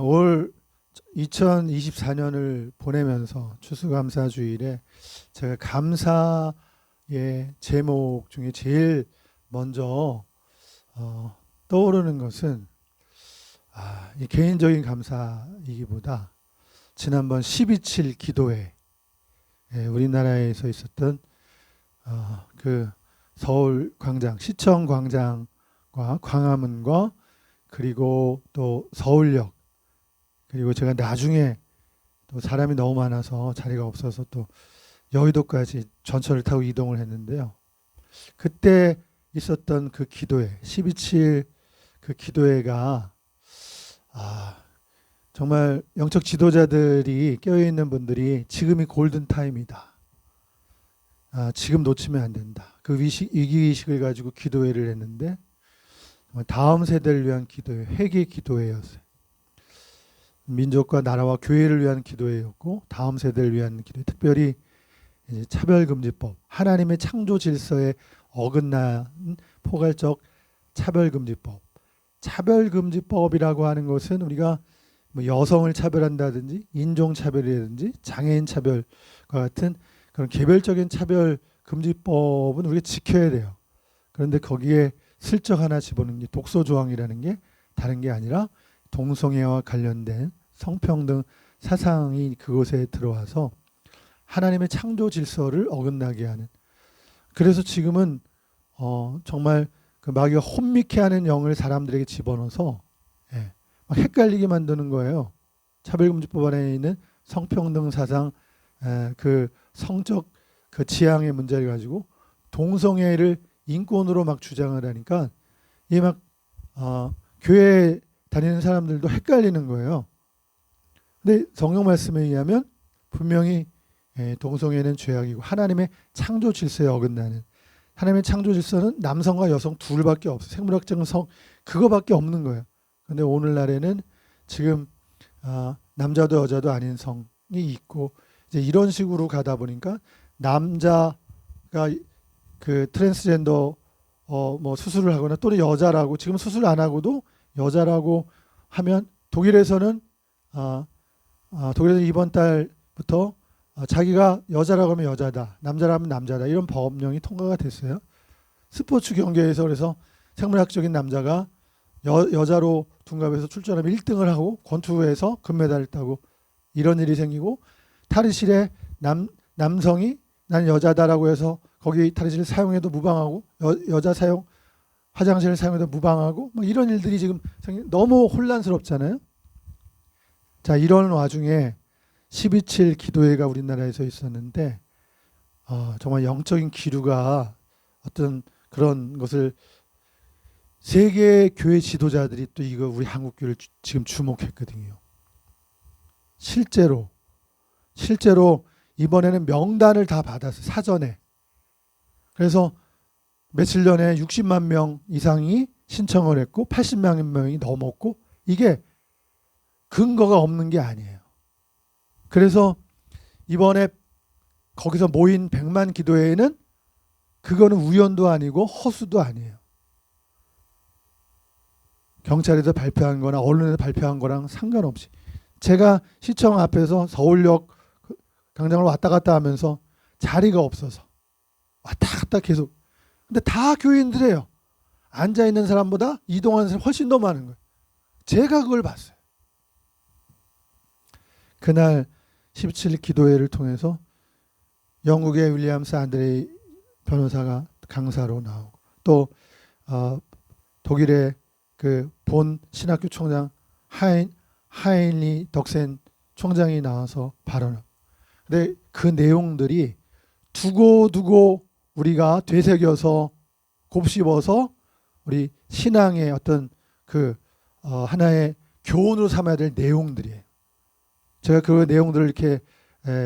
올 2024년을 보내면서 추수감사주일에 제가 감사의 제목 중에 제일 먼저 떠오르는 것은 이 개인적인 감사이기보다 지난번 12.7 기도회, 우리나라에서 있었던 그 서울 광장, 시청 광장과 광화문과 그리고 또 서울역, 그리고 제가 나중에 또 사람이 너무 많아서 자리가 없어서 또 여의도까지 전철을 타고 이동을 했는데요. 그때 있었던 그 기도회, 12.7 그 기도회가 정말 영적 지도자들이 깨어있는 분들이 지금이 골든타임이다. 지금 놓치면 안 된다. 그 위기의식을 가지고 기도회를 했는데 다음 세대를 위한 기도회, 회개 기도회였어요. 민족과 나라와 교회를 위한 기도회였고 다음 세대를 위한 기도회, 특별히 이제 차별금지법, 하나님의 창조 질서에 어긋난 포괄적 차별금지법. 차별금지법이라고 하는 것은 우리가 뭐 여성을 차별한다든지 인종차별이라든지 장애인 차별과 같은 그런 개별적인 차별금지법은 우리가 지켜야 돼요. 그런데 거기에 슬쩍 하나 집어넣은 게 독소조항이라는 게 다른 게 아니라 동성애와 관련된 성평등 사상이 그곳에 들어와서 하나님의 창조 질서를 어긋나게 하는, 그래서 지금은 정말 그 마귀가 혼미케 하는 영을 사람들에게 집어넣어서 막 헷갈리게 만드는 거예요. 차별금지법 안에 있는 성평등 사상, 그 성적 그 지향의 문제를 가지고 동성애를 인권으로 막 주장을 하니까 이 막 교회 다니는 사람들도 헷갈리는 거예요. 근데 성경 말씀에 의하면 분명히 동성애는 죄악이고 하나님의 창조 질서에 어긋나는, 하나님의 창조 질서는 남성과 여성 둘밖에 없어요. 생물학적인 성 그거밖에 없는 거예요. 근데 오늘날에는 지금 남자도 여자도 아닌 성이 있고 이제 이런 식으로 가다 보니까 남자가 그 트랜스젠더 뭐 수술을 하거나 또는 여자라고, 지금 수술 안 하고도 여자라고 하면 독일에서는 독일에서 이번 달부터 자기가 여자라고 하면 여자다, 남자라고 하면 남자다, 이런 법령이 통과가 됐어요. 스포츠 경기에서 그래서 생물학적인 남자가 여자로 둔갑해서 출전하면 1등을 하고 권투에서 금메달을 따고 이런 일이 생기고, 탈의실에 남성이 난 여자다라고 해서 거기 탈의실을 사용해도 무방하고 여자 사용 화장실을 사용해도 무방하고 뭐 이런 일들이 지금 너무 혼란스럽잖아요. 자, 이런 와중에 12.7 기도회가 우리나라에서 있었는데 정말 영적인 기류가 어떤 그런 것을 세계 교회 지도자들이 또 이거 우리 한국 교회를 지금 주목했거든요. 실제로 이번에는 명단을 다 받았어요, 사전에. 그래서 며칠 전에 60만 명 이상이 신청을 했고 80만 명이 넘었고, 이게 근거가 없는 게 아니에요. 그래서 이번에 거기서 모인 100만 기도회는 그거는 우연도 아니고 허수도 아니에요. 경찰에서 발표한 거나 언론에서 발표한 거랑 상관없이 제가 시청 앞에서 서울역 광장을 왔다 갔다 하면서 자리가 없어서 왔다 갔다 계속, 근데 다 교인들이에요. 앉아있는 사람보다 이동하는 사람이 훨씬 더 많은 거예요. 제가 그걸 봤어요. 그날 17 기도회를 통해서 영국의 윌리엄스 안드레이 변호사가 강사로 나오고, 또 독일의 그 본 신학교 총장 하인리 덕센 총장이 나와서 발언을. 근데 그 내용들이 두고두고 우리가 되새겨서 곱씹어서 우리 신앙의 어떤 그 하나의 교훈으로 삼아야 될 내용들이에요. 제가 그 내용들을 이렇게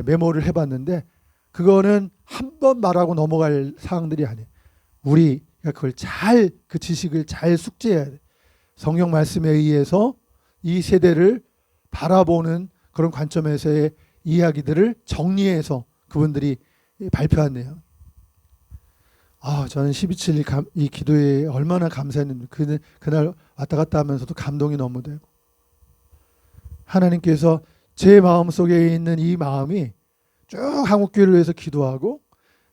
메모를 해봤는데 그거는 한 번 말하고 넘어갈 사항들이 아니에요. 우리가 그걸 그 지식을 잘 숙지해야 돼. 성경 말씀에 의해서 이 세대를 바라보는 그런 관점에서의 이야기들을 정리해서 그분들이 발표한 내용. 저는 12.7 이 기도에 얼마나 감사했는지, 그날 왔다 갔다 하면서도 감동이 너무 되고, 하나님께서 제 마음속에 있는 이 마음이 쭉 한국교회를 위해서 기도하고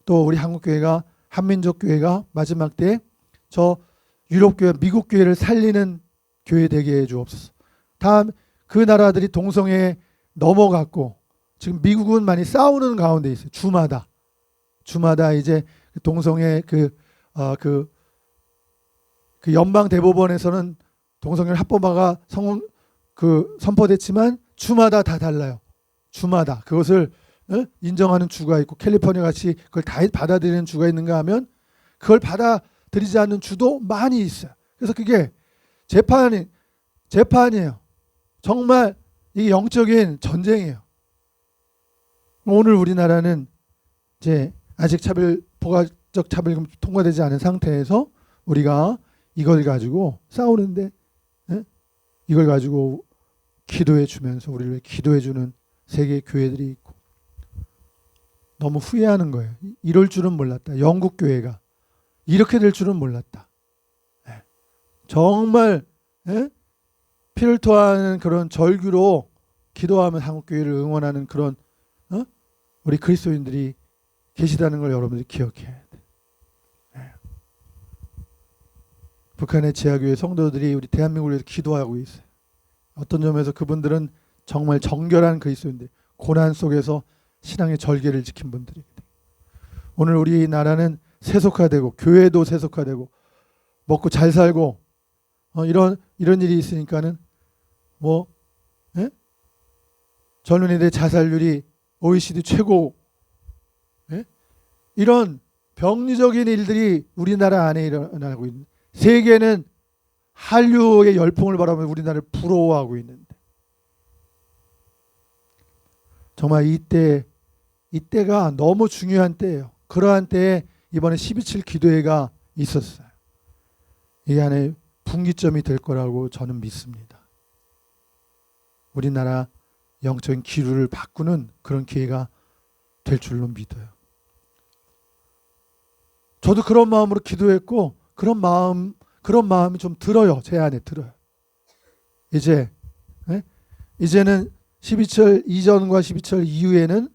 또 우리 한국교회가 한민족교회가 마지막 때 저 유럽교회, 미국교회를 살리는 교회 되게 해 주옵소서. 다음 그 나라들이 동성애에 넘어갔고 지금 미국은 많이 싸우는 가운데 있어요. 주마다 이제 동성애 그 연방 대법원에서는 동성애를 합법화가 선포됐지만 주마다 다 달라요. 주마다 그것을 인정하는 주가 있고 캘리포니아 같이 그걸 다 받아들이는 주가 있는가 하면 그걸 받아들이지 않는 주도 많이 있어요. 그래서 그게 재판이에요. 정말 이게 영적인 전쟁이에요. 오늘 우리나라는 이제 아직 포괄적 차별금 통과되지 않은 상태에서 우리가 이걸 가지고 싸우는데 이걸 가지고 기도해 주면서 우리를 기도해 주는 세계 교회들이 있고 너무 후회하는 거예요. 이럴 줄은 몰랐다. 영국 교회가 이렇게 될 줄은 몰랐다. 정말 피를 토하는 그런 절규로 기도하면 한국 교회를 응원하는 그런 우리 그리스도인들이 계시다는 걸 여러분들이 기억해야 돼. 북한의 지하교회 성도들이 우리 대한민국을 위해서 기도하고 있어요. 어떤 점에서 그분들은 정말 정결한 그리스도인들, 고난 속에서 신앙의 절개를 지킨 분들입니다. 오늘 우리나라는 세속화되고 교회도 세속화되고 먹고 잘 살고 이런 일이 있으니까는 젊은이들의 자살률이 OECD 최고, 이런 병리적인 일들이 우리나라 안에 일어나고 있는, 세계는 한류의 열풍을 바라보며 우리나라를 부러워하고 있는데 정말 이때가 너무 중요한 때예요. 그러한 때에 이번에 12.7 기도회가 있었어요. 이 안에 분기점이 될 거라고 저는 믿습니다. 우리나라 영적인 기류를 바꾸는 그런 기회가 될 줄로 믿어요. 저도 그런 마음으로 기도했고 그런 마음이 좀 들어요. 제 안에 들어요. 이제는 12.7 이전과 12.7 이후에는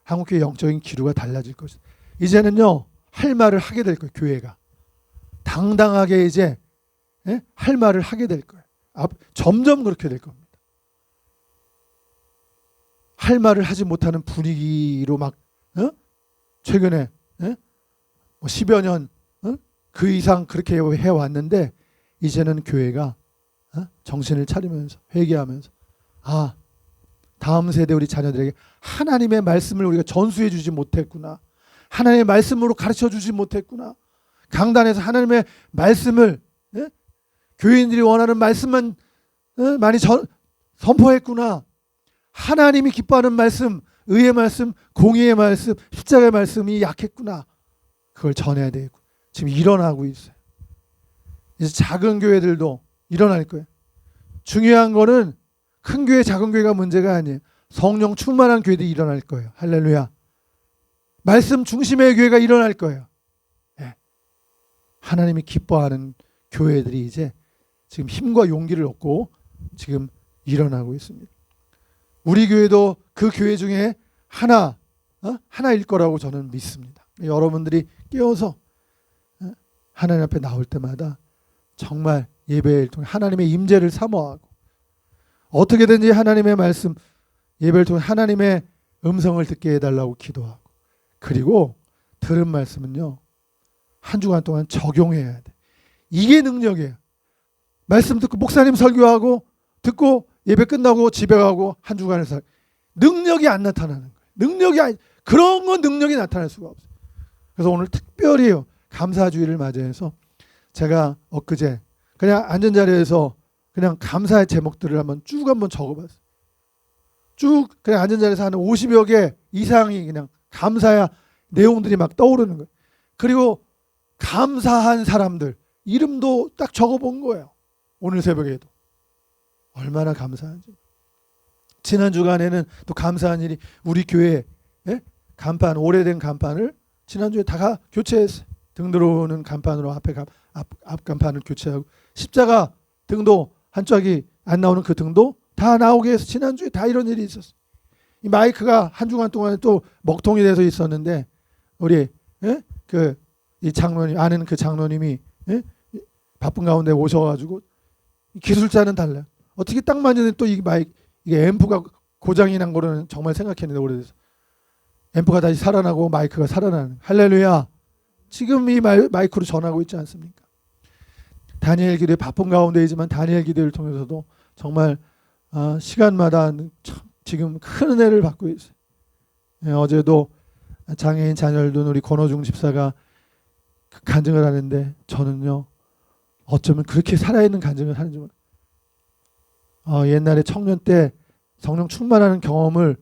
한국교회 영적인 기류가 달라질 것이다. 이제는요 할 말을 하게 될 거예요. 교회가 당당하게 이제 할 말을 하게 될 거예요. 점점 그렇게 될 겁니다. 할 말을 하지 못하는 분위기로 막 최근에 10여 년 그 이상 그렇게 해왔는데 이제는 교회가 정신을 차리면서 회개하면서 다음 세대 우리 자녀들에게 하나님의 말씀을 우리가 전수해 주지 못했구나. 하나님의 말씀으로 가르쳐 주지 못했구나. 강단에서 하나님의 말씀을 교인들이 원하는 말씀만 많이 선포했구나. 하나님이 기뻐하는 말씀, 의의 말씀, 공의의 말씀, 십자가의 말씀이 약했구나. 그걸 전해야 되고 지금 일어나고 있어요. 이제 작은 교회들도 일어날 거예요. 중요한 거는 큰 교회, 작은 교회가 문제가 아니에요. 성령 충만한 교회들이 일어날 거예요. 할렐루야. 말씀 중심의 교회가 일어날 거예요. 하나님이 기뻐하는 교회들이 이제 지금 힘과 용기를 얻고 지금 일어나고 있습니다. 우리 교회도 그 교회 중에 하나일 거라고 저는 믿습니다. 여러분들이 깨어서 하나님 앞에 나올 때마다 정말 예배를 통해 하나님의 임재를 사모하고 어떻게든지 하나님의 말씀, 예배를 통해 하나님의 음성을 듣게 해달라고 기도하고 그리고 들은 말씀은요 한 주간 동안 적용해야 돼. 이게 능력이에요. 말씀 듣고 목사님 설교하고 듣고 예배 끝나고 집에 가고 한 주간을 능력이 안 나타나는 거예요. 그런 건 능력이 나타날 수가 없어요. 그래서 오늘 특별히 감사주의를 맞이해서 제가 엊그제 그냥 앉은 자리에서 그냥 감사의 제목들을 한번 적어봤어요. 쭉 그냥 앉은 자리에서 한 50여 개 이상이 그냥 감사의 내용들이 막 떠오르는 거예요. 그리고 감사한 사람들 이름도 딱 적어본 거예요. 오늘 새벽에도 얼마나 감사한지. 지난 주간에는 또 감사한 일이 우리 교회 간판, 오래된 간판을 지난주에 다 교체했어요. 등 들어오는 간판으로 앞 간판을 교체하고 십자가 등도 한짝이 안 나오는 그 등도 다 나오게 해서 지난주에 다 이런 일이 있었어. 이 마이크가 한 주간 동안에 또 먹통이 돼서 있었는데 우리 이 장로님 아는 그 장로님이 바쁜 가운데 오셔가지고 기술자는 달라. 어떻게 딱 맞는데 또 이 마이크 이게 앰프가 고장이 난 거는 정말 생각했는데 오래돼서 앰프가 다시 살아나고 마이크가 살아나는 할렐루야. 지금 이 마이크로 전하고 있지 않습니까? 다니엘 기도에 바쁜 가운데이지만 다니엘 기도를 통해서도 정말 시간마다 참 지금 큰 은혜를 받고 있어요. 어제도 장애인 자녀를 우리 권호중 집사가 간증을 하는데 저는요 어쩌면 그렇게 살아있는 간증을 하는 줄 옛날에 청년 때 성령 충만하는 경험을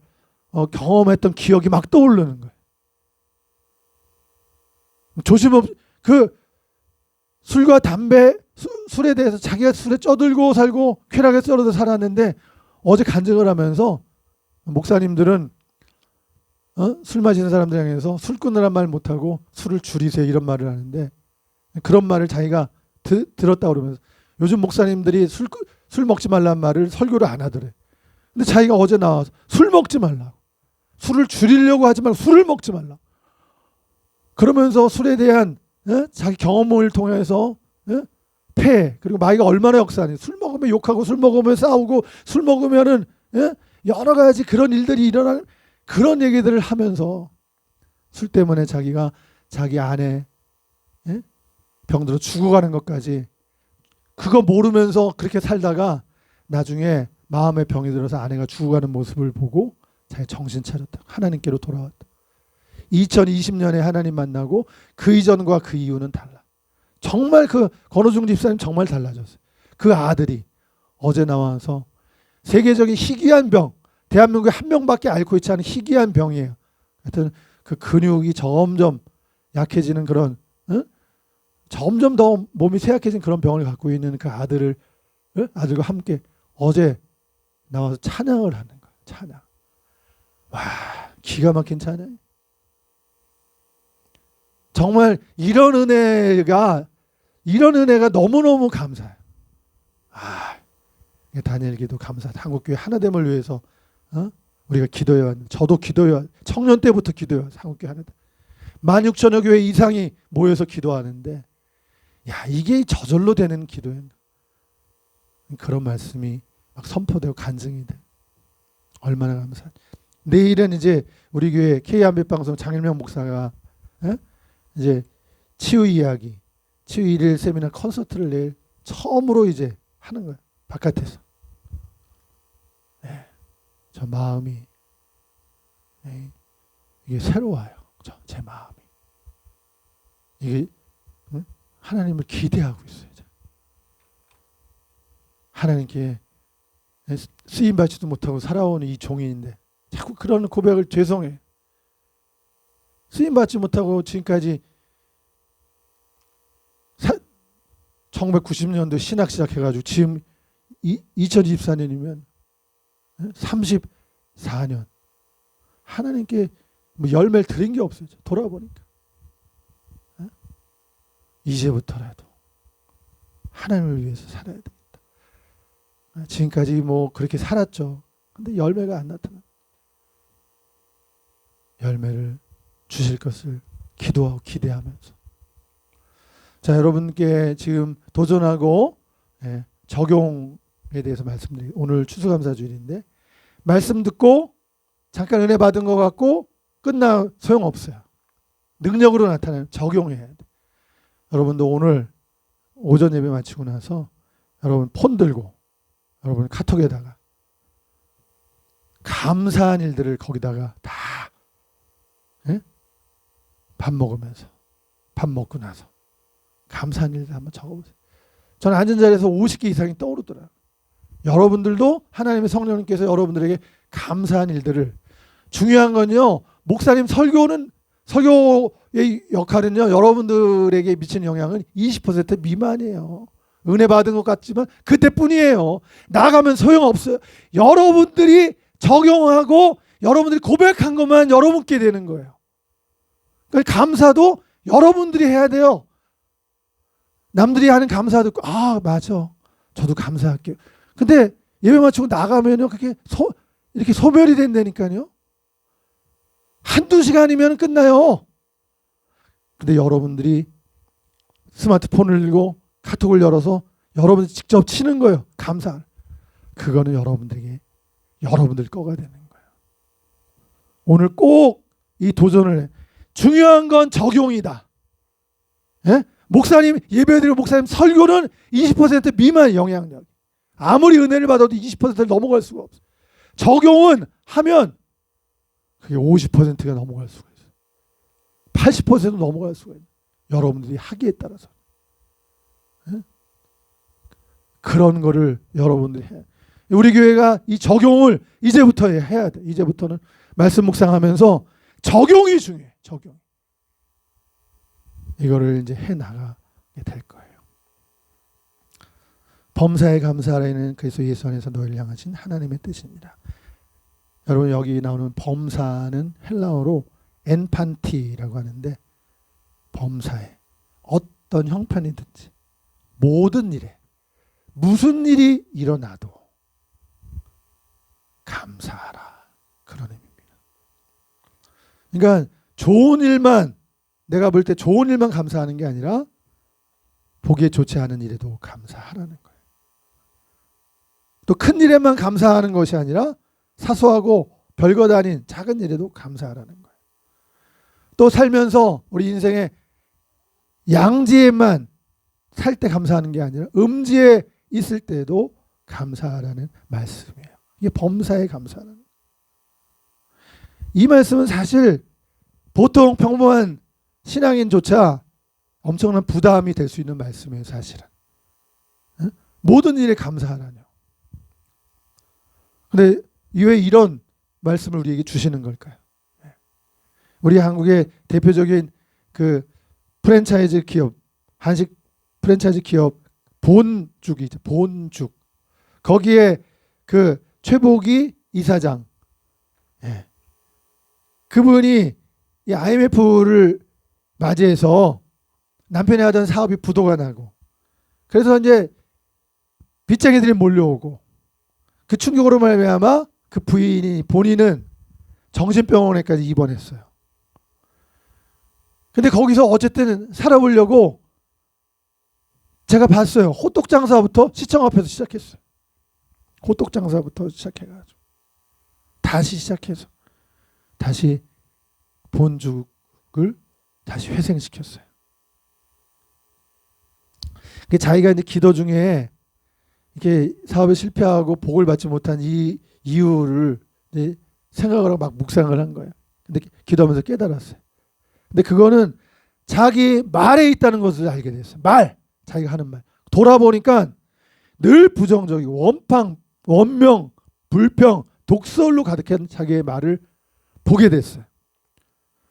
경험했던 기억이 막 떠오르는 거예요. 그 술과 담배, 술에 대해서 자기가 술에 쪄들고 살고 쾌락에 썰어서 살았는데 어제 간증을 하면서 목사님들은 술 마시는 사람들 향해서 술 끊으란 말 못하고 술을 줄이세요 이런 말을 하는데 그런 말을 자기가 들었다고 그러면서 요즘 목사님들이 술 먹지 말라는 말을 설교를 안 하더래. 근데 자기가 어제 나와서 술 먹지 말라고. 술을 줄이려고 하지 말고 술을 먹지 말라. 그러면서 술에 대한 자기 경험을 통해서 폐 그리고 마귀가 얼마나 역사하니 술 먹으면 욕하고 술 먹으면 싸우고 술 먹으면은 여러 가지 그런 일들이 일어나는 그런 얘기들을 하면서 술 때문에 자기가 자기 아내 병들어 죽어가는 것까지 그거 모르면서 그렇게 살다가 나중에 마음의 병이 들어서 아내가 죽어가는 모습을 보고 자기 정신 차렸다. 하나님께로 돌아왔다. 2020년에 하나님 만나고 그 이전과 그 이후는 달라. 정말 그 권호중 집사님 정말 달라졌어요. 그 아들이 어제 나와서 세계적인 희귀한 병, 대한민국에 한 명밖에 앓고 있지 않은 희귀한 병이에요. 하여튼 그 근육이 점점 약해지는 그런 점점 더 몸이 쇠약해진 그런 병을 갖고 있는 그 아들과 함께 어제 나와서 찬양을 하는 거예요. 찬양. 와, 기가 막힌 찬양. 정말 이런 은혜가 너무너무 감사해요. 다니엘 기도 감사하다. 한국교회 하나됨을 위해서 우리가 기도해왔는데 저도 청년 때부터 기도해왔어요. 한국교회 하나됨. 16,000여 교회 이상이 모여서 기도하는데 이게 저절로 되는 기도예요. 그런 말씀이 막 선포되고 간증이 돼. 얼마나 감사해. 내일은 이제 우리 교회 K한빛방송 장일명 목사가 이제 치유 이야기, 치유 일일 세미나 콘서트를 내일 처음으로 이제 하는 거예요. 바깥에서. 저 마음이 이게 새로워요. 제 마음이. 이게 하나님을 기대하고 있어요. 하나님께 쓰임받지도 못하고 살아오는 이 종인데 자꾸 그런 고백을 죄송해. 쓰임받지 못하고 지금까지 1990년도 신학 시작해가지고 지금 2024년이면 34년 하나님께 뭐 열매를 드린 게 없어요. 돌아보니까 이제부터라도 하나님을 위해서 살아야 되겠다. 지금까지 뭐 그렇게 살았죠. 근데 열매가 안 나타나. 열매를 주실 것을 기도하고 기대하면서 자 여러분께 지금 도전하고 적용에 대해서 말씀드리고 오늘 추수감사주일인데 말씀 듣고 잠깐 은혜 받은 것 같고 끝나 소용없어요. 능력으로 나타나는 적용해야 돼. 여러분도 오늘 오전 예배 마치고 나서 여러분 폰 들고 여러분 카톡에다가 감사한 일들을 거기다가 다 밥 먹으면서 밥 먹고 나서 감사한 일들 한번 적어보세요. 저는 앉은 자리에서 50개 이상이 떠오르더라고요. 여러분들도 하나님의 성령님께서 여러분들에게 감사한 일들을 중요한 건요. 목사님 설교의 역할은요. 여러분들에게 미치는 영향은 20% 미만이에요. 은혜 받은 것 같지만 그때뿐이에요. 나가면 소용없어요. 여러분들이 적용하고 여러분들이 고백한 것만 여러분께 되는 거예요. 그러니까 감사도 여러분들이 해야 돼요. 남들이 하는 감사 듣고 맞아. 저도 감사할게요. 근데 예배 마치고 나가면요, 그게 이렇게 소멸이 된다니까요. 한두 시간이면 끝나요. 근데 여러분들이 스마트폰을 들고 카톡을 열어서 여러분들이 직접 치는 거예요. 감사. 그거는 여러분들 거가 되는 거예요. 오늘 꼭 이 도전을 해. 중요한 건 적용이다. 예? 목사님, 예배드리는 목사님 설교는 20% 미만 영향력. 아무리 은혜를 받아도 20%를 넘어갈 수가 없어요. 적용은 하면 그게 50%가 넘어갈 수가 있어요. 80% 넘어갈 수가 있어요. 여러분들이 하기에 따라서. 예? 그런 거를 여러분들이 해야 돼요. 우리 교회가 이 적용을 이제부터 해야 돼. 이제부터는 말씀 묵상하면서 적용이 중요해. 적용. 이거를 이제 해 나가게 될 거예요. 범사에 감사하라는 그리스도 예수 안에서 너희를 향하신 하나님의 뜻입니다. 여러분 여기 나오는 범사는 헬라어로 엔판티라고 하는데 범사에 어떤 형편이든지 모든 일에 무슨 일이 일어나도 감사하라. 그런 의미입니다. 그러니까 좋은 일만 내가 볼 때 좋은 일만 감사하는 게 아니라 보기에 좋지 않은 일에도 감사하라는 거예요. 또 큰 일에만 감사하는 것이 아니라 사소하고 별것 아닌 작은 일에도 감사하라는 거예요. 또 살면서 우리 인생에 양지에만 살 때 감사하는 게 아니라 음지에 있을 때도 감사하라는 말씀이에요. 이게 범사에 감사하는 거예요. 이 말씀은 사실 보통 평범한 신앙인조차 엄청난 부담이 될 수 있는 말씀이에요. 사실은. 모든 일에 감사하라뇨. 근데 왜 이런 말씀을 우리에게 주시는 걸까요? 우리 한국의 대표적인 그 프랜차이즈 기업, 한식 프랜차이즈 기업 본죽이죠. 본죽. 거기에 그 최복이 이사장. 예. 그분이 이 IMF를 맞이해서 남편이 하던 사업이 부도가 나고 그래서 이제 빚쟁이들이 몰려오고 그 충격으로 말미암아 그 본인은 정신병원에까지 입원했어요. 근데 거기서 어쨌든 살아보려고 제가 봤어요. 호떡 장사부터 시청 앞에서 시작했어요. 호떡 장사부터 시작해가지고 다시 시작해서 다시 본죽을 다시 회생시켰어요. 자기가 이제 기도 중에 이렇게 사업에 실패하고 복을 받지 못한 이 이유를 이제 생각을 하고 막 묵상을 한 거예요. 근데 기도하면서 깨달았어요. 근데 그거는 자기 말에 있다는 것을 알게 됐어요. 자기가 하는 말. 돌아보니까 늘 부정적이고 원팡, 원명, 불평, 독설로 가득한 자기의 말을 보게 됐어요.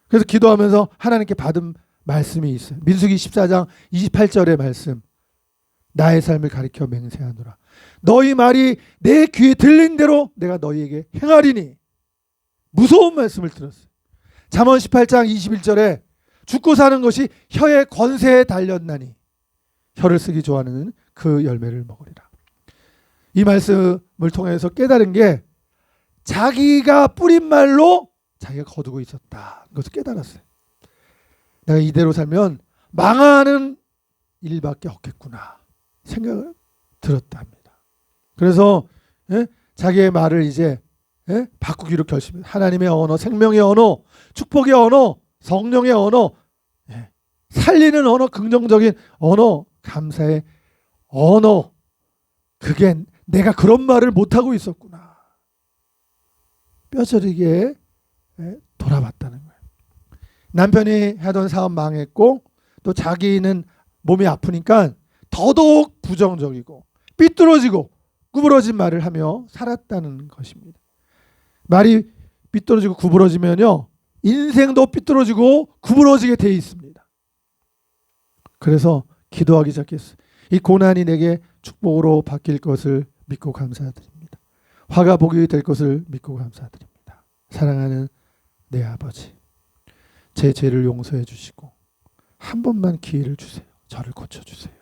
그래서 기도하면서 하나님께 받은 말씀이 있어요. 민수기 14장 28절의 말씀. 나의 삶을 가리켜 맹세하노라. 너희 말이 내 귀에 들린 대로 내가 너희에게 행하리니. 무서운 말씀을 들었어요. 잠언 18장 21절에 죽고 사는 것이 혀의 권세에 달렸나니 혀를 쓰기 좋아하는 그 열매를 먹으리라. 이 말씀을 통해서 깨달은 게 자기가 뿌린 말로 자기가 거두고 있었다. 그것을 깨달았어요. 내가 이대로 살면 망하는 일밖에 없겠구나 생각을 들었다 합니다. 그래서 자기의 말을 이제 바꾸기로 결심했어요. 하나님의 언어, 생명의 언어, 축복의 언어, 성령의 언어, 살리는 언어, 긍정적인 언어, 감사의 언어. 그게 내가 그런 말을 못하고 있었구나. 뼈저리게 돌아봤다는 거예요. 남편이 하던 사업 망했고 또 자기는 몸이 아프니까 더더욱 부정적이고 삐뚤어지고 구부러진 말을 하며 살았다는 것입니다. 말이 삐뚤어지고 구부러지면요 인생도 삐뚤어지고 구부러지게 돼 있습니다. 그래서 기도하기 시작했어요. 이 고난이 내게 축복으로 바뀔 것을 믿고 감사드립니다. 화가 복이 될 것을 믿고 감사드립니다. 사랑하는 내 아버지, 제 죄를 용서해 주시고 한 번만 기회를 주세요. 저를 고쳐주세요.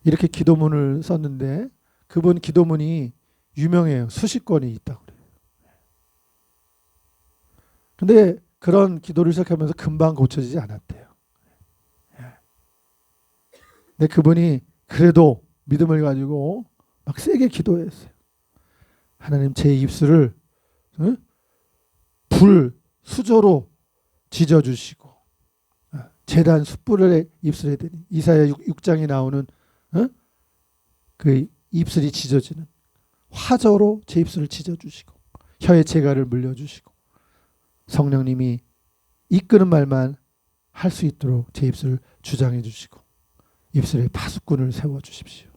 이렇게 기도문을 썼는데 그분 기도문이 유명해요. 수십 건이 있다고 그래요. 근데 그런 기도를 시작하면서 금방 고쳐지지 않았대요. 근데 그분이 그래도 믿음을 가지고 막 세게 기도했어요. 하나님, 제 입술을 불 수저로 지져주시고 재단 숯불을 입술에 대니 이사야 6장에 나오는 그 입술이 지져지는 화저로 제 입술을 지져주시고 혀에 재갈을 물려주시고 성령님이 이끄는 말만 할 수 있도록 제 입술을 주장해 주시고 입술에 파수꾼을 세워주십시오.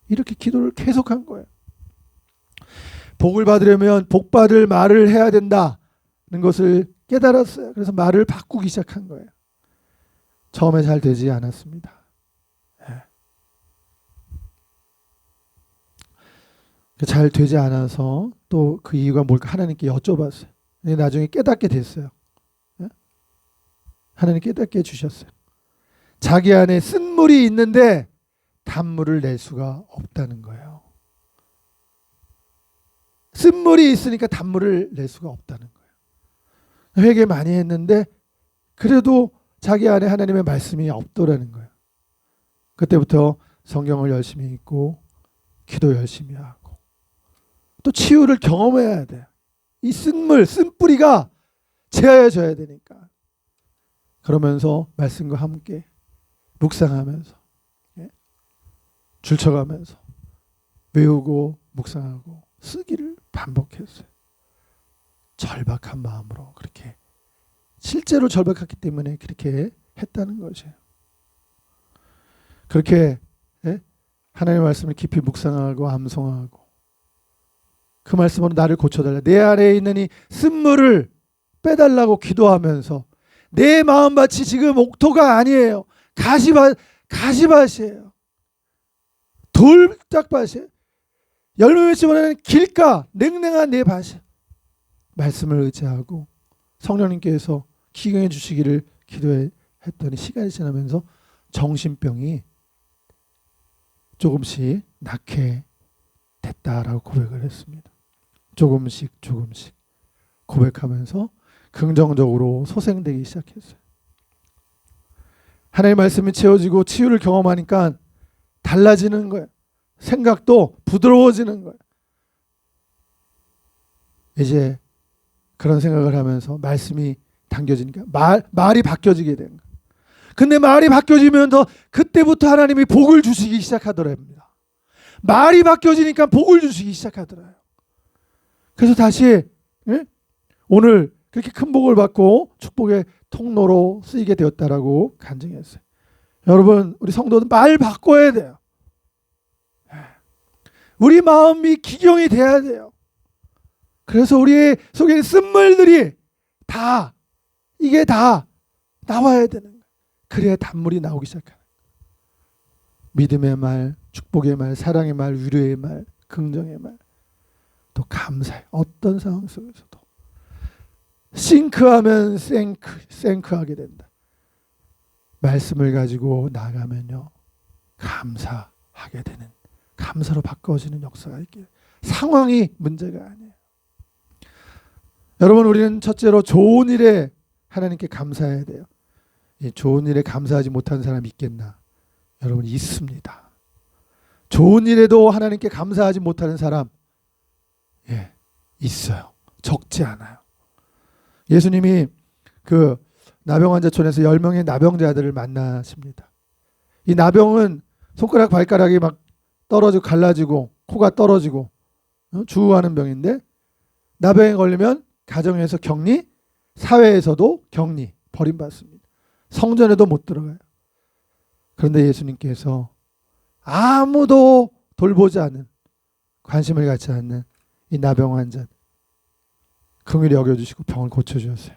이렇게 기도를 계속한 거예요. 복을 받으려면 복 받을 말을 해야 된다는 것을 깨달았어요. 그래서 말을 바꾸기 시작한 거예요. 처음에 잘 되지 않았습니다. 잘 되지 않아서 또 그 이유가 뭘까 하나님께 여쭤봤어요. 나중에 깨닫게 됐어요. 하나님 깨닫게 해주셨어요. 자기 안에 쓴물이 있는데 단물을 낼 수가 없다는 거예요. 쓴물이 있으니까 단물을 낼 수가 없다는 거예요. 회개 많이 했는데 그래도 자기 안에 하나님의 말씀이 없더라는 거예요. 그때부터 성경을 열심히 읽고 기도 열심히 하고 또 치유를 경험해야 돼요. 이 쓴물, 쓴뿌리가 제어져야 되니까. 그러면서 말씀과 함께 묵상하면서 줄쳐가면서 외우고 묵상하고 쓰기를 반복했어요. 절박한 마음으로 그렇게 실제로 절박했기 때문에 그렇게 했다는 것이에요. 그렇게 하나님의 말씀을 깊이 묵상하고 암송하고 그 말씀으로 나를 고쳐달라. 내 안에 있는 이 쓴물을 빼달라고 기도하면서 내 마음밭이 지금 옥토가 아니에요. 가시밭이에요. 돌짝밭이에요. 열매 맺지 못하는 길가 냉랭한 내 밭이 말씀을 의지하고 성령님께서 기경해 주시기를 기도했더니 시간이 지나면서 정신병이 조금씩 낫게 됐다라고 고백을 했습니다. 조금씩 고백하면서 긍정적으로 소생되기 시작했어요. 하나님의 말씀이 채워지고 치유를 경험하니까 달라지는 거예요. 생각도 부드러워지는 거예요. 이제 그런 생각을 하면서 말씀이 당겨지니까 말이 바뀌어지게 된 거예요. 근데 말이 바뀌어지면서 그때부터 하나님이 복을 주시기 시작하더랍니다. 말이 바뀌어지니까 복을 주시기 시작하더라요. 그래서 다시 오늘 그렇게 큰 복을 받고 축복의 통로로 쓰이게 되었다라고 간증했어요. 여러분, 우리 성도들 말 바꿔야 돼요. 우리 마음이 기경이 돼야 돼요. 그래서 우리 속에 있는 쓴물들이 다 이게 다 나와야 되는 거예요. 그래야 단물이 나오기 시작하는 거예요. 믿음의 말, 축복의 말, 사랑의 말, 위로의 말, 긍정의 말, 또 감사의 어떤 상황 속에서도 싱크하면 생크하게 된다. 말씀을 가지고 나가면요 감사하게 되는, 감사로 바꿔지는 역사가 있게. 상황이 문제가 아니에요. 여러분, 우리는 첫째로 좋은 일에 하나님께 감사해야 돼요. 이 좋은 일에 감사하지 못한 사람이 있겠나? 여러분, 있습니다. 좋은 일에도 하나님께 감사하지 못하는 사람 있어요. 적지 않아요. 예수님이 그 나병 환자촌에서 10명의 나병자들을 만나십니다. 이 나병은 손가락 발가락이 막 떨어지고 갈라지고 코가 떨어지고 주우하는 병인데, 나병에 걸리면 가정에서 격리, 사회에서도 격리, 버림받습니다. 성전에도 못 들어가요. 그런데 예수님께서 아무도 돌보지 않는, 관심을 갖지 않는 이 나병 환자 긍휼히 여겨주시고 병을 고쳐주셨어요.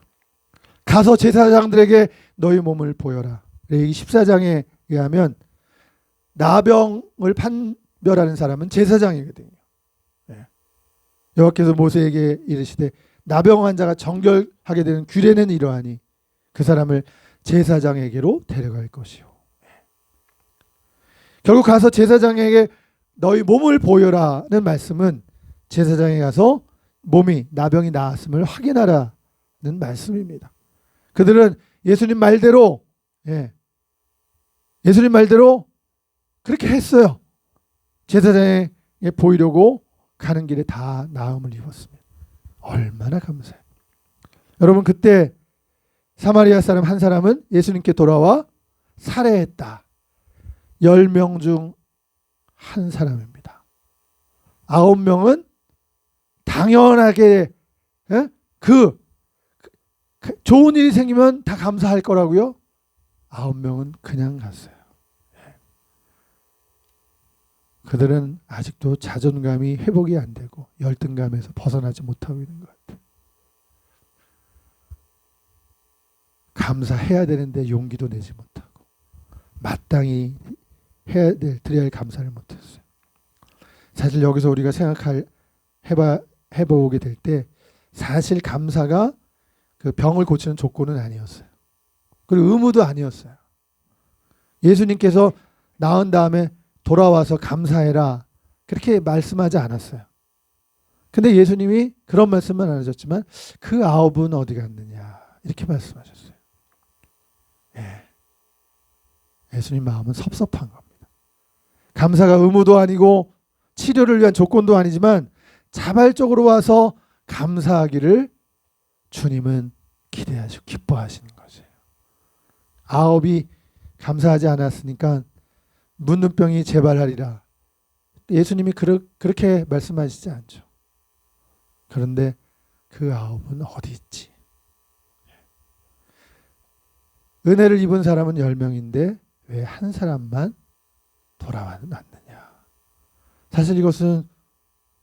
가서 제사장들에게 너희 몸을 보여라. 레위기 14장에 의하면 나병을 판별하는 사람은 제사장이거든요. 여호와께서 모세에게 이르시되 나병 환자가 정결하게 되는 규례는 이러하니 그 사람을 제사장에게로 데려갈 것이요. 결국 가서 제사장에게 너희 몸을 보여라는 말씀은 제사장에 가서 몸이 나병이 나았음을 확인하라는 말씀입니다. 그들은 예수님 말대로 예수님 말대로 그렇게 했어요. 제사장에 보이려고 가는 길에 다 나음을 입었습니다. 얼마나 감사해요. 여러분, 그때 사마리아 사람 한 사람은 예수님께 돌아와 살해했다. 10명 중 한 사람입니다. 9명은 당연하게 좋은 일이 생기면 다 감사할 거라고요. 9명은 그냥 갔어요. 그들은 아직도 자존감이 회복이 안 되고 열등감에서 벗어나지 못하고 있는 것 같아요. 감사해야 되는데 용기도 내지 못하고 마땅히 드려야 할 감사를 못했어요. 사실 여기서 우리가 해보게 될 때 사실 감사가 그 병을 고치는 조건은 아니었어요. 그리고 의무도 아니었어요. 예수님께서 나은 다음에 돌아와서 감사해라 그렇게 말씀하지 않았어요. 근데 예수님이 그런 말씀은 안 하셨지만 그 9은 어디 갔느냐 이렇게 말씀하셨어요. 예수님 마음은 섭섭한 겁니다. 감사가 의무도 아니고 치료를 위한 조건도 아니지만 자발적으로 와서 감사하기를 주님은 기대하시고 기뻐하시는 것이에요. 9이 감사하지 않았으니까 묻는 병이 재발하리라. 예수님이 그렇게 말씀하시지 않죠. 그런데 그 9은 어디 있지? 은혜를 입은 사람은 10명인데 왜 한 사람만 돌아와는 않느냐. 사실 이것은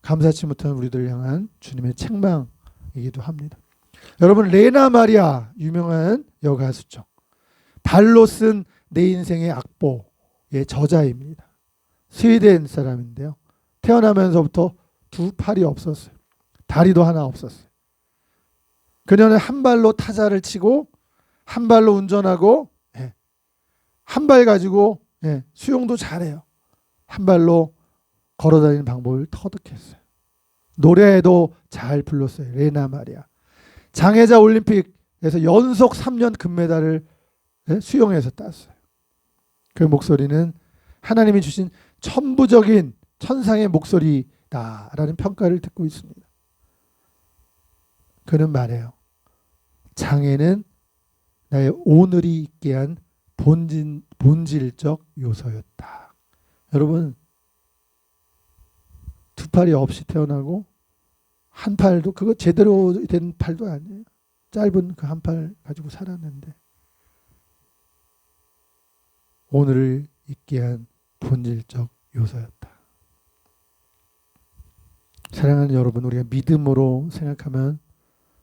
감사치 못한 우리들 향한 주님의 책망이기도 합니다. 여러분, 레나 마리아 유명한 여가수죠. 발로 쓴 내 인생의 악보의 저자입니다. 스웨덴 사람인데요. 태어나면서부터 두 팔이 없었어요. 다리도 하나 없었어요. 그녀는 한 발로 타자를 치고 한 발로 운전하고 한 발 가지고 수영도 잘해요. 한 발로 걸어다니는 방법을 터득했어요. 노래도 잘 불렀어요. 레나 마리아. 장애자 올림픽에서 연속 3년 금메달을 수영에서 땄어요. 그 목소리는 하나님이 주신 천부적인 천상의 목소리다라는 평가를 듣고 있습니다. 그는 말해요. 장애는 나의 오늘이 있게 한 본질적 요소였다. 여러분, 두 팔이 없이 태어나고 한 팔도 그거 제대로 된 팔도 아니에요. 짧은 그 한 팔 가지고 살았는데 오늘을 있게 한 본질적 요소였다. 사랑하는 여러분, 우리가 믿음으로 생각하면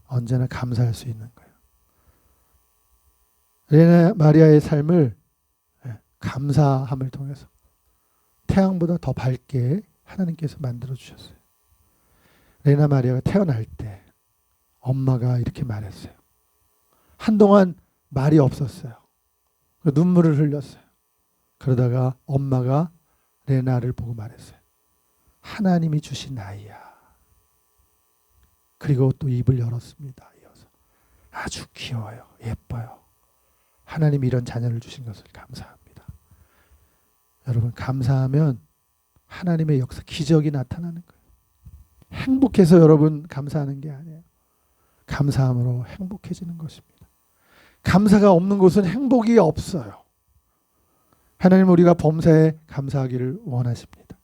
언제나 감사할 수 있는 거예요. 레나 마리아의 삶을 감사함을 통해서 태양보다 더 밝게 하나님께서 만들어 주셨어요. 레나 마리아가 태어날 때 엄마가 이렇게 말했어요. 한동안 말이 없었어요. 눈물을 흘렸어요. 그러다가 엄마가 레나를 보고 말했어요. 하나님이 주신 아이야. 그리고 또 입을 열었습니다. 이어서 아주 귀여워요. 예뻐요. 하나님이 이런 자녀를 주신 것을 감사합니다. 여러분, 감사하면 하나님의 역사, 기적이 나타나는 거예요. 행복해서 여러분 감사하는 게 아니에요. 감사함으로 행복해지는 것입니다. 감사가 없는 곳은 행복이 없어요. 하나님, 우리가 범사에 감사하기를 원하십니다.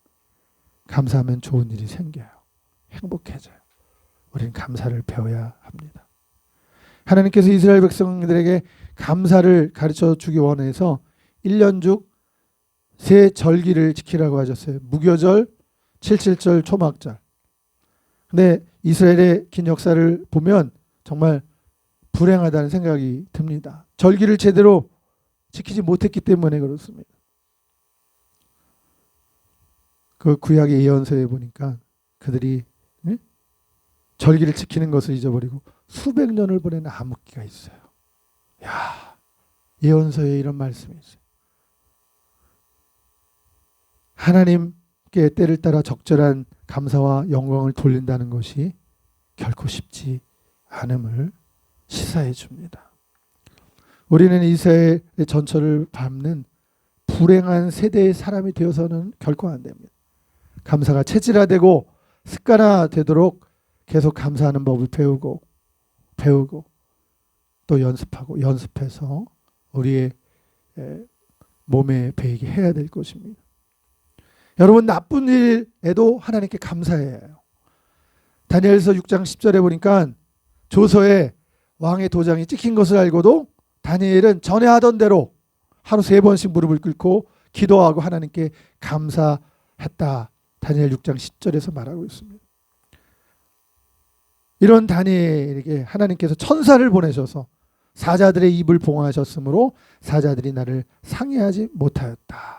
감사하면 좋은 일이 생겨요. 행복해져요. 우리는 감사를 배워야 합니다. 하나님께서 이스라엘 백성들에게 감사를 가르쳐 주기 원해서 1년 중 세 절기를 지키라고 하셨어요. 무교절, 칠칠절, 초막절. 근데 이스라엘의 긴 역사를 보면 정말 불행하다는 생각이 듭니다. 절기를 제대로 지키지 못했기 때문에 그렇습니다. 그 구약의 예언서에 보니까 그들이 절기를 지키는 것을 잊어버리고 수백 년을 보낸 암흑기가 있어요. 야, 예언서에 이런 말씀이 있어요. 하나님께 하나님께 때를 따라 적절한 감사와 영광을 돌린다는 것이 결코 쉽지 않음을 시사해 줍니다. 우리는 이스라엘의 전철을 밟는 불행한 세대의 사람이 되어서는 결코 안 됩니다. 감사가 체질화되고 습관화되도록 계속 감사하는 법을 배우고 또 연습하고 연습해서 우리의 몸에 배이게 해야 될 것입니다. 여러분, 나쁜 일에도 하나님께 감사해야 해요. 다니엘서 6장 10절에 보니까 조서에 왕의 도장이 찍힌 것을 알고도 다니엘은 전에 하던 대로 하루 3번씩 무릎을 꿇고 기도하고 하나님께 감사했다. 다니엘 6장 10절에서 말하고 있습니다. 이런 다니엘에게 하나님께서 천사를 보내셔서 사자들의 입을 봉하셨으므로 사자들이 나를 상해하지 못하였다.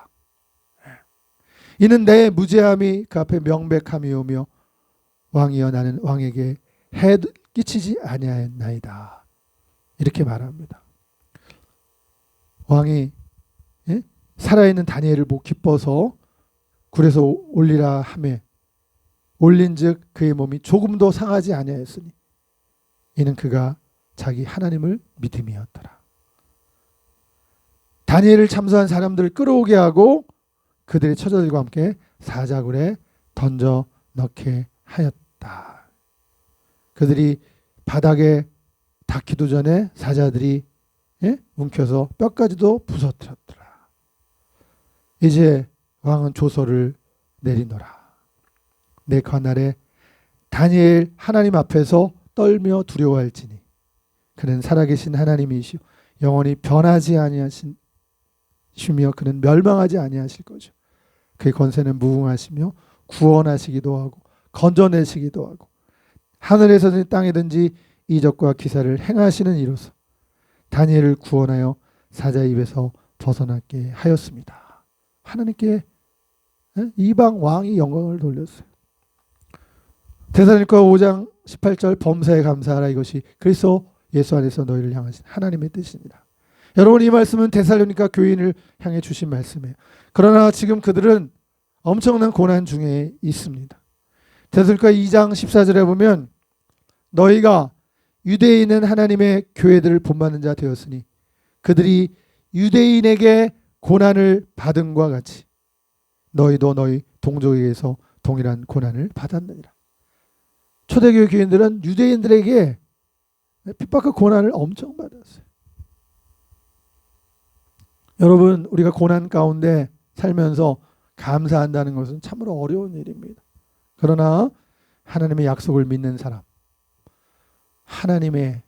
이는 내 무죄함이 그 앞에 명백함이오며 왕이여 나는 왕에게 해 끼치지 아니하였나이다. 이렇게 말합니다. 왕이 살아있는 다니엘을 보고 기뻐서 굴에서 올리라 하매 올린즉 그의 몸이 조금도 상하지 아니하였으니 이는 그가 자기 하나님을 믿음이었더라. 다니엘을 참소한 사람들을 끌어오게 하고 그들의 처자들과 함께 사자굴에 던져 넣게 하였다. 그들이 바닥에 닿기도 전에 사자들이 움켜서 뼈까지도 부서뜨렸더라. 이제 왕은 조서를 내리노라. 내 관할에 다니엘 하나님 앞에서 떨며 두려워할지니 그는 살아계신 하나님이시오 영원히 변하지 아니하시며 그는 멸망하지 아니하실 거죠. 그의 권세는 무궁하시며 구원하시기도 하고 건져내시기도 하고 하늘에서든 땅이든지 이적과 기사를 행하시는 이로서 다니엘을 구원하여 사자 입에서 벗어나게 하였습니다. 하나님께 이방 왕이 영광을 돌렸어요. 데살로니가 5장 18절 범사에 감사하라. 이것이 그리스도 예수 안에서 너희를 향하신 하나님의 뜻입니다. 여러분, 이 말씀은 데살로니가 교인을 향해 주신 말씀이에요. 그러나 지금 그들은 엄청난 고난 중에 있습니다. 데살로니가 2장 14절에 보면 너희가 유대에 있는 하나님의 교회들을 본받는 자 되었으니 그들이 유대인에게 고난을 받음과 같이 너희도 너희 동족에게서 동일한 고난을 받았느니라. 초대교회 교인들은 유대인들에게 핍박과 고난을 엄청 받았어요. 여러분, 우리가 고난 가운데 살면서 감사한다는 것은 참으로 어려운 일입니다. 그러나 하나님의 약속을 믿는 사람, 하나님의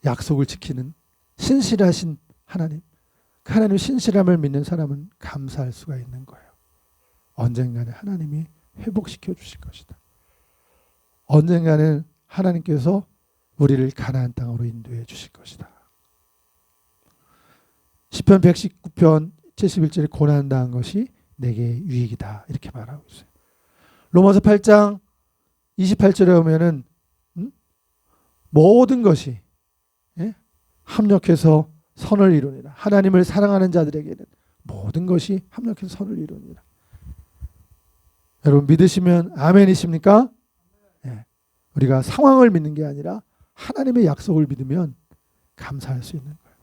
약속을 지키는 신실하신 하나님, 그 하나님의 신실함을 믿는 사람은 감사할 수가 있는 거예요. 언젠가는 하나님이 회복시켜 주실 것이다. 언젠가는 하나님께서 우리를 가나안 땅으로 인도해 주실 것이다. 시편 119편 71절에 고난당한 것이 내게 유익이다. 이렇게 말하고 있어요. 로마서 8장 28절에 보면은 모든 것이 합력해서 선을 이루니라. 하나님을 사랑하는 자들에게는 모든 것이 합력해서 선을 이루니라. 여러분, 믿으시면 아멘이십니까? 우리가 상황을 믿는 게 아니라 하나님의 약속을 믿으면 감사할 수 있는 거예요.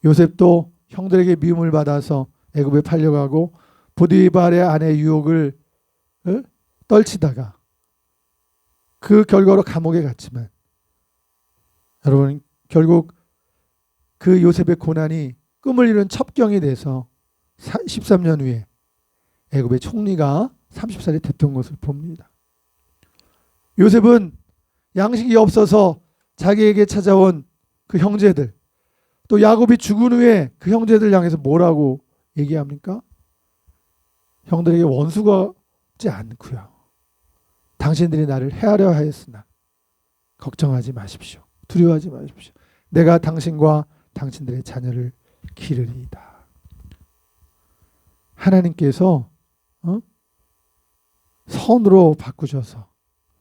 요셉도 형들에게 미움을 받아서 애굽에 팔려가고 보디발의 아내 유혹을 떨치다가 그 결과로 감옥에 갔지만 여러분, 결국 그 요셉의 고난이 꿈을 이룬 첩경이 돼서 13년 후에 애굽의 총리가 30살이 됐던 것을 봅니다. 요셉은 양식이 없어서 자기에게 찾아온 그 형제들, 또 야곱이 죽은 후에 그 형제들 향해서 뭐라고 얘기합니까? 형들에게 원수가 없지 않고요. 당신들이 나를 해하려 하였으나 걱정하지 마십시오. 두려워하지 마십시오. 내가 당신과 당신들의 자녀를 기르리이다. 하나님께서 선으로 바꾸셔서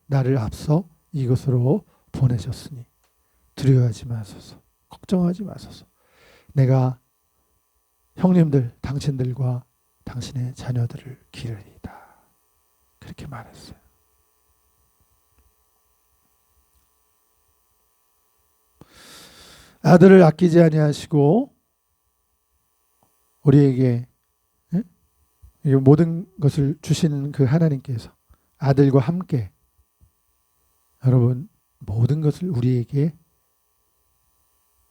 나를 앞서 이곳으로 보내셨으니 두려워하지 마소서. 걱정하지 마소서. 내가 형님들, 당신들과 당신의 자녀들을 기르리이다. 그렇게 말했어요. 아들을 아끼지 아니하시고 우리에게 모든 것을 주시는 그 하나님께서 아들과 함께 여러분 모든 것을 우리에게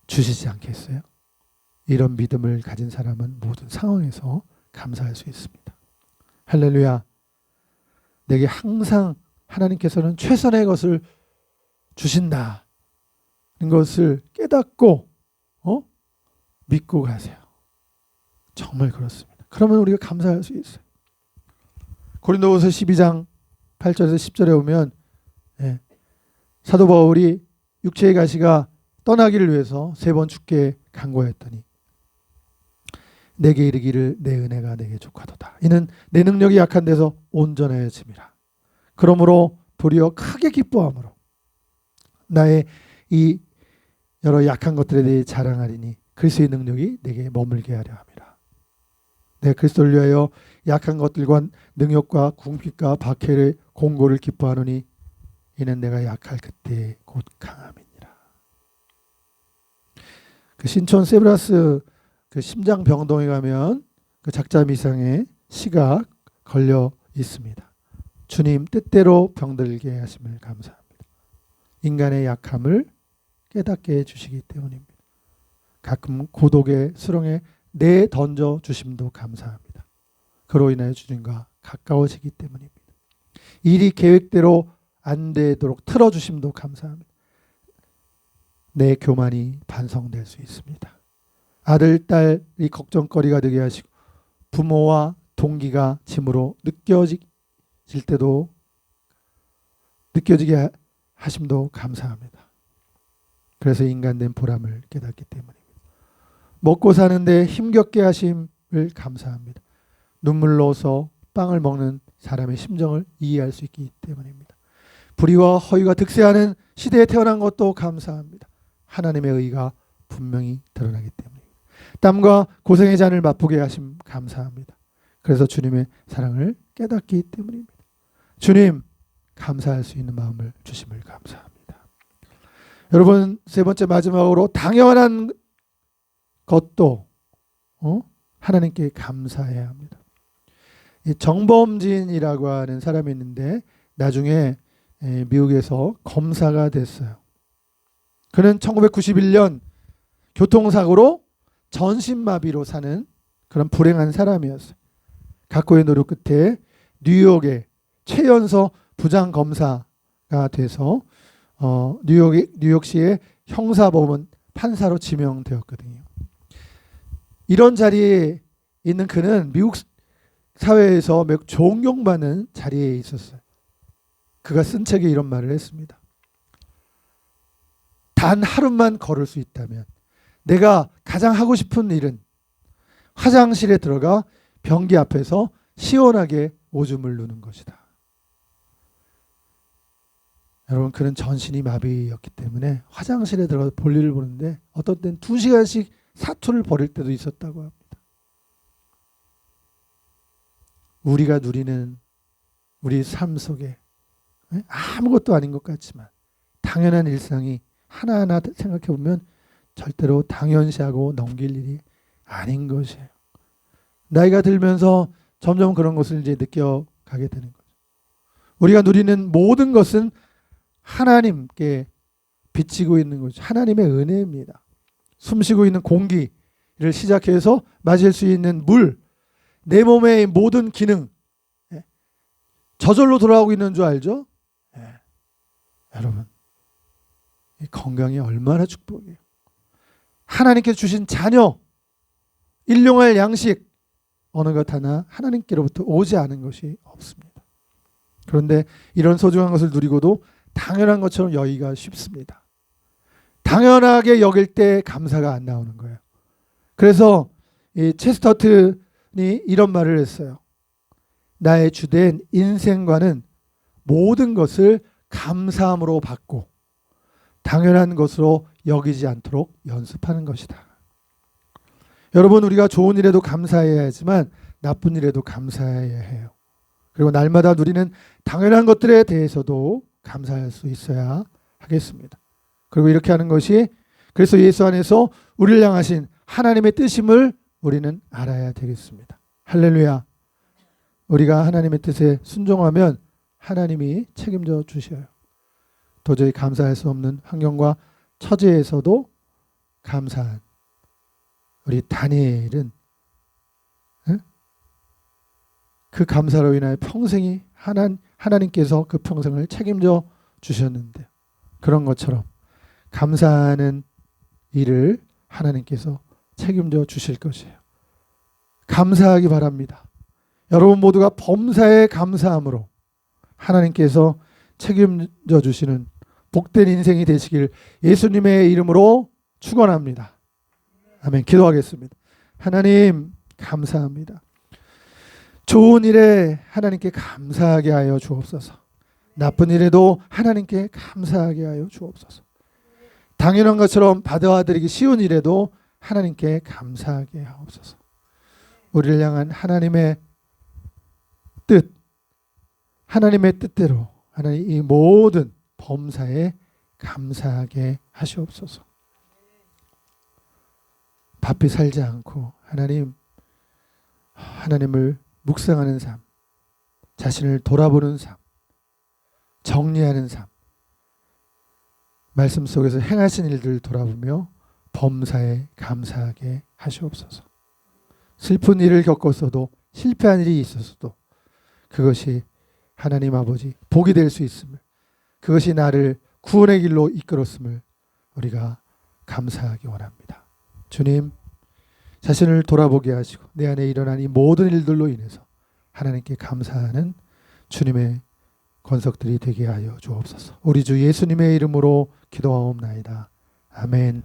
주시지 않겠어요? 이런 믿음을 가진 사람은 모든 상황에서 감사할 수 있습니다. 할렐루야. 내게 항상 하나님께서는 최선의 것을 주신다는 것을 깨닫고 믿고 가세요. 정말 그렇습니다. 그러면 우리가 감사할 수 있어요. 고린도후서 12장 8절에서 10절에 보면 사도 바울이 육체의 가시가 떠나기를 위해서 3번 죽게 간구하였더니 내게 이르기를 내 은혜가 내게 족하도다. 이는 내 능력이 약한 데서 온전해짐이라. 그러므로 도리어 크게 기뻐함으로 나의 이 여러 약한 것들에 대해 자랑하리니 그리스도의 능력이 내게 머물게 하려 함이라. 내가 그리스도를 위하여 약한 것들과 능력과 궁핍과 박해를 공고를 기뻐하노니 이는 내가 약할 그때 곧 강함이니라. 그 신촌 세브라스 그 심장병동에 가면 그 작자미상에 시가 걸려 있습니다. 주님 뜻대로 병들게 하심을 감사합니다. 인간의 약함을 깨닫게 해주시기 때문입니다. 가끔 고독의 수렁에 내던져 주심도 감사합니다. 그로 인하여 주님과 가까워지기 때문입니다. 일이 계획대로 안 되도록 틀어주심도 감사합니다. 내 교만이 반성될 수 있습니다. 아들, 딸이 걱정거리가 되게 하시고 부모와 동기가 짐으로 느껴질 때도 느껴지게 하심도 감사합니다. 그래서 인간된 보람을 깨닫기 때문입니다. 먹고 사는데 힘겹게 하심을 감사합니다. 눈물로서 빵을 먹는 사람의 심정을 이해할 수 있기 때문입니다. 불의와 허위가 득세하는 시대에 태어난 것도 감사합니다. 하나님의 의가 분명히 드러나기 때문입니다. 땀과 고생의 잔을 맛보게 하심 감사합니다. 그래서 주님의 사랑을 깨닫기 때문입니다. 주님 감사할 수 있는 마음을 주심을 감사합니다. 여러분 세 번째 마지막으로 당연한 것도 하나님께 감사해야 합니다. 정범진이라고 하는 사람이 있는데 나중에 미국에서 검사가 됐어요. 그는 1991년 교통사고로 전신마비로 사는 그런 불행한 사람이었어요. 각고의 노력 끝에 뉴욕의 최연소 부장검사가 돼서 뉴욕시의 형사법원 판사로 지명되었거든요. 이런 자리에 있는 그는 미국 사회에서 매우 존경받는 자리에 있었어요. 그가 쓴 책에 이런 말을 했습니다. 단 하루만 걸을 수 있다면 내가 가장 하고 싶은 일은 화장실에 들어가 변기 앞에서 시원하게 오줌을 누는 것이다. 여러분 그는 전신이 마비였기 때문에 화장실에 들어가서 볼일을 보는데 어떤 때는 2시간씩 사투를 벌일 때도 있었다고 합니다. 우리가 누리는 우리 삶 속에 아무것도 아닌 것 같지만 당연한 일상이 하나하나 생각해 보면 절대로 당연시하고 넘길 일이 아닌 것이에요. 나이가 들면서 점점 그런 것을 이제 느껴가게 되는 거죠. 우리가 누리는 모든 것은 하나님께 비치고 있는 거죠. 하나님의 은혜입니다. 숨쉬고 있는 공기를 시작해서 마실 수 있는 물, 내 몸의 모든 기능 저절로 돌아오고 있는 줄 알죠? 여러분 이 건강이 얼마나 축복이에요. 하나님께서 주신 자녀, 일용할 양식 어느 것 하나 하나님께로부터 오지 않은 것이 없습니다. 그런데 이런 소중한 것을 누리고도 당연한 것처럼 여기가 쉽습니다. 당연하게 여길 때 감사가 안 나오는 거예요. 그래서 이 체스터튼이 이런 말을 했어요. 나의 주된 인생관은 모든 것을 감사함으로 받고 당연한 것으로 여기지 않도록 연습하는 것이다. 여러분 우리가 좋은 일에도 감사해야 하지만 나쁜 일에도 감사해야 해요. 그리고 날마다 누리는 당연한 것들에 대해서도 감사할 수 있어야 하겠습니다. 그리고 이렇게 하는 것이 그래서 예수 안에서 우리를 향하신 하나님의 뜻임을 우리는 알아야 되겠습니다. 할렐루야. 우리가 하나님의 뜻에 순종하면 하나님이 책임져 주셔요. 도저히 감사할 수 없는 환경과 처지에서도 감사한 우리 다니엘은 그 감사로 인하여 평생이 하나님께서 그 평생을 책임져 주셨는데 그런 것처럼 감사하는 일을 하나님께서 책임져 주실 것이에요. 감사하기 바랍니다. 여러분 모두가 범사에 감사함으로 하나님께서 책임져 주시는 복된 인생이 되시길 예수님의 이름으로 축원합니다. 아멘. 기도하겠습니다. 하나님 감사합니다. 좋은 일에 하나님께 감사하게 하여 주옵소서. 나쁜 일에도 하나님께 감사하게 하여 주옵소서. 당연한 것처럼 받아들이기 쉬운 일에도 하나님께 감사하게 하옵소서. 우리를 향한 하나님의 뜻, 하나님의 뜻대로 하나님 이 모든 범사에 감사하게 하시옵소서. 바삐 살지 않고 하나님을 묵상하는 삶, 자신을 돌아보는 삶, 정리하는 삶, 말씀 속에서 행하신 일들을 돌아보며 범사에 감사하게 하시옵소서. 슬픈 일을 겪었어도 실패한 일이 있었어도 그것이 하나님 아버지 복이 될 수 있음을, 그것이 나를 구원의 길로 이끌었음을 우리가 감사하기 원합니다. 주님, 자신을 돌아보게 하시고 내 안에 일어난 이 모든 일들로 인해서 하나님께 감사하는 주님의 권석들이 되게 하여 주옵소서. 우리 주 예수님의 이름으로 기도하옵나이다. 아멘.